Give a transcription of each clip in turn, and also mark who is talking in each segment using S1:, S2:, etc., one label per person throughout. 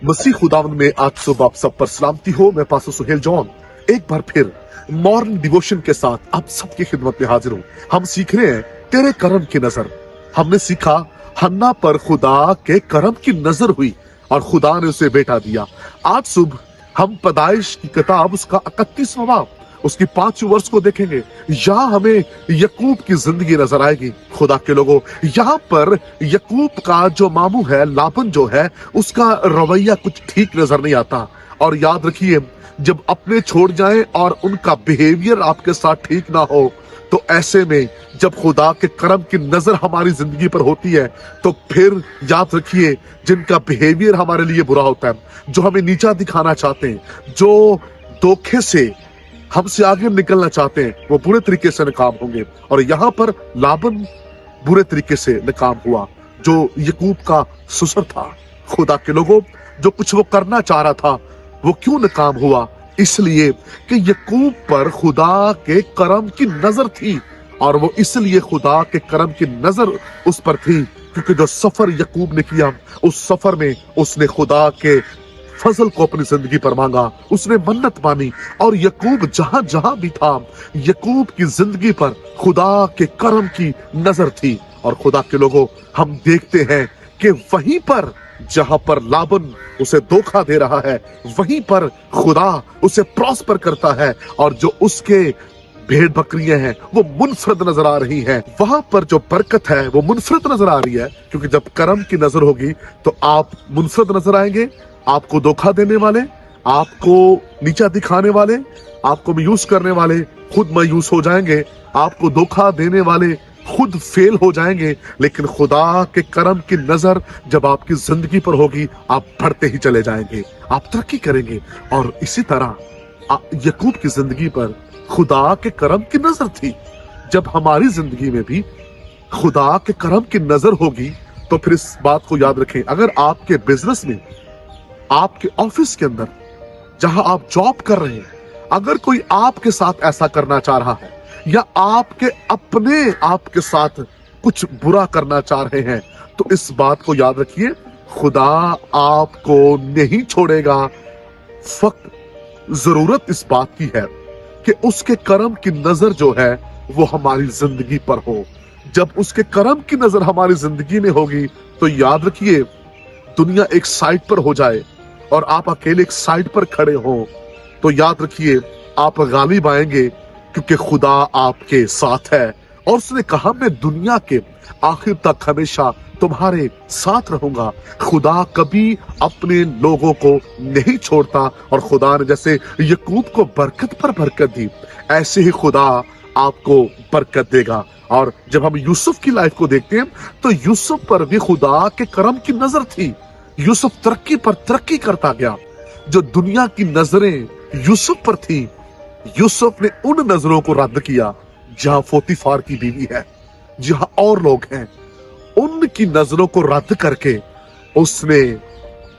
S1: मसीह खुदावन में आज सुबह आप सब पर सलामती हो। मैं पास्टर सुहेल जॉन एक बार फिर मॉर्निंग डिवोशन के साथ आप सबकी खिदमत में हाजिर हूँ। हम सीख रहे हैं तेरे करम की नजर। हमने सीखा हन्ना पर खुदा के करम की नजर हुई और खुदा ने उसे बेटा दिया। आज सुबह हम पैदाइश की किताब उसका 31वां बाब उसकी 5 वर्ष को देखेंगे। यहाँ हमें यकूब की जिंदगी नजर आएगी। खुदा के लोगों, यहाँ पर यकूब का जो मामू है लाबन जो है उसका रवैया कुछ ठीक नजर नहीं आता। और याद रखिए, जब अपने छोड़ जाएं और उनका बिहेवियर आपके साथ ठीक ना हो तो ऐसे में जब खुदा के करम की नजर हमारी जिंदगी पर होती है तो फिर याद रखिए, जिनका बिहेवियर हमारे लिए बुरा होता है, जो हमें नीचा दिखाना चाहते हैं, जो धोखे से हमसे आगे निकलना चाहते हैं, वो बुरे तरीके से नाकाम होंगे। और यहाँ पर लाबन बुरे तरीके से नाकाम हुआ, जो यकूब का ससुर था। खुदा के लोगों, जो कुछ वो करना चाह रहा था वो क्यों नाकाम हुआ? इसलिए कि यकूब पर खुदा के करम की नजर थी। और वो इसलिए खुदा के करम की नजर उस पर थी क्योंकि जो सफर यकूब ने किया, उस सफर में उसने खुदा के फजल को अपनी जिंदगी पर मांगा, उसने मन्नत मानी। और यकूब जहां जहां भी था, यकूब की जिंदगी पर खुदा के करम की नजर थी। और खुदा के लोगों, हम देखते हैं कि वहीं पर जहां पर लाबन उसे धोखा दे रहा है, वहीं पर खुदा उसे प्रॉस्पर करता है। और जो उसके भेड़ बकरियां हैं वो मुनफरद नजर आ रही हैं। वहां पर जो बरकत है वो मुनफरद नजर आ रही है, क्योंकि जब करम की नजर होगी तो आप मुनफरद नजर आएंगे। आपको धोखा देने वाले, आपको नीचा दिखाने वाले, आपको मायूस करने वाले खुद मायूस हो जाएंगे। आपको धोखा देने वाले खुद फेल हो जाएंगे। लेकिन खुदा के करम की नजर जब आपकी जिंदगी पर होगी, आप बढ़ते ही चले जाएंगे, आप तरक्की करेंगे। और इसी तरह यकूब की जिंदगी पर खुदा के करम की नजर थी। जब हमारी जिंदगी में भी खुदा के करम की नजर होगी तो फिर इस बात को याद रखें, अगर आपके बिजनेस में, आपके ऑफिस के अंदर, जहां आप जॉब कर रहे हैं, अगर कोई आपके साथ ऐसा करना चाह रहा है या आपके अपने आपके साथ कुछ बुरा करना चाह रहे हैं, तो इस बात को याद रखिए, खुदा आपको नहीं छोड़ेगा। फक्त जरूरत इस बात की है कि उसके करम की नजर जो है वो हमारी जिंदगी पर हो। जब उसके करम की नजर हमारी जिंदगी में होगी तो याद रखिए, दुनिया एक साइड पर हो जाए और आप अकेले एक साइड पर खड़े हो तो याद रखिए आप गालिब आएंगे, क्योंकि खुदा आपके साथ है। और उसने कहा, मैं दुनिया के आखिर तक हमेशा तुम्हारे साथ रहूंगा। खुदा कभी अपने लोगों को नहीं छोड़ता। और खुदा ने जैसे यकूब को बरकत पर बरकत दी, ऐसे ही खुदा आपको बरकत देगा। और जब हम यूसुफ की लाइफ को देखते हैं तो यूसुफ पर भी खुदा के करम की नजर थी। यूसुफ तरक्की पर तरक्की करता गया। जो दुनिया की नजरें यूसुफ पर थी, यूसुफ ने उन नजरों को रद्द किया जहां पोतीफार की बीवी है, जहां और लोग हैं, उनकी नजरों को रद्द करके उसने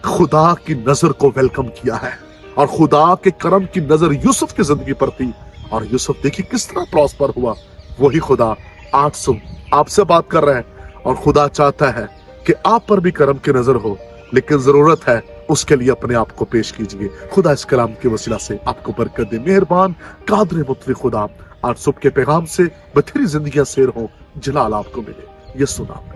S1: खुदा की नजर को वेलकम किया है। और खुदा के करम की नजर यूसुफ की जिंदगी पर थी और यूसुफ देखिए किस तरह प्रॉस्पर हुआ। वही खुदा आज आपसे बात कर रहा है और खुदा चाहता है कि आप पर भी करम की नजर हो, लेकिन जरूरत है उसके लिए अपने आप को पेश कीजिए। खुदा इस कलाम के वसीला से आपको बरकत दे। मेहरबान कादर मुतलक खुदा आज सुबह के पैगाम से बथेरी जिंदगियां शेर हो, जलाल आपको मिले। यीशु नाम।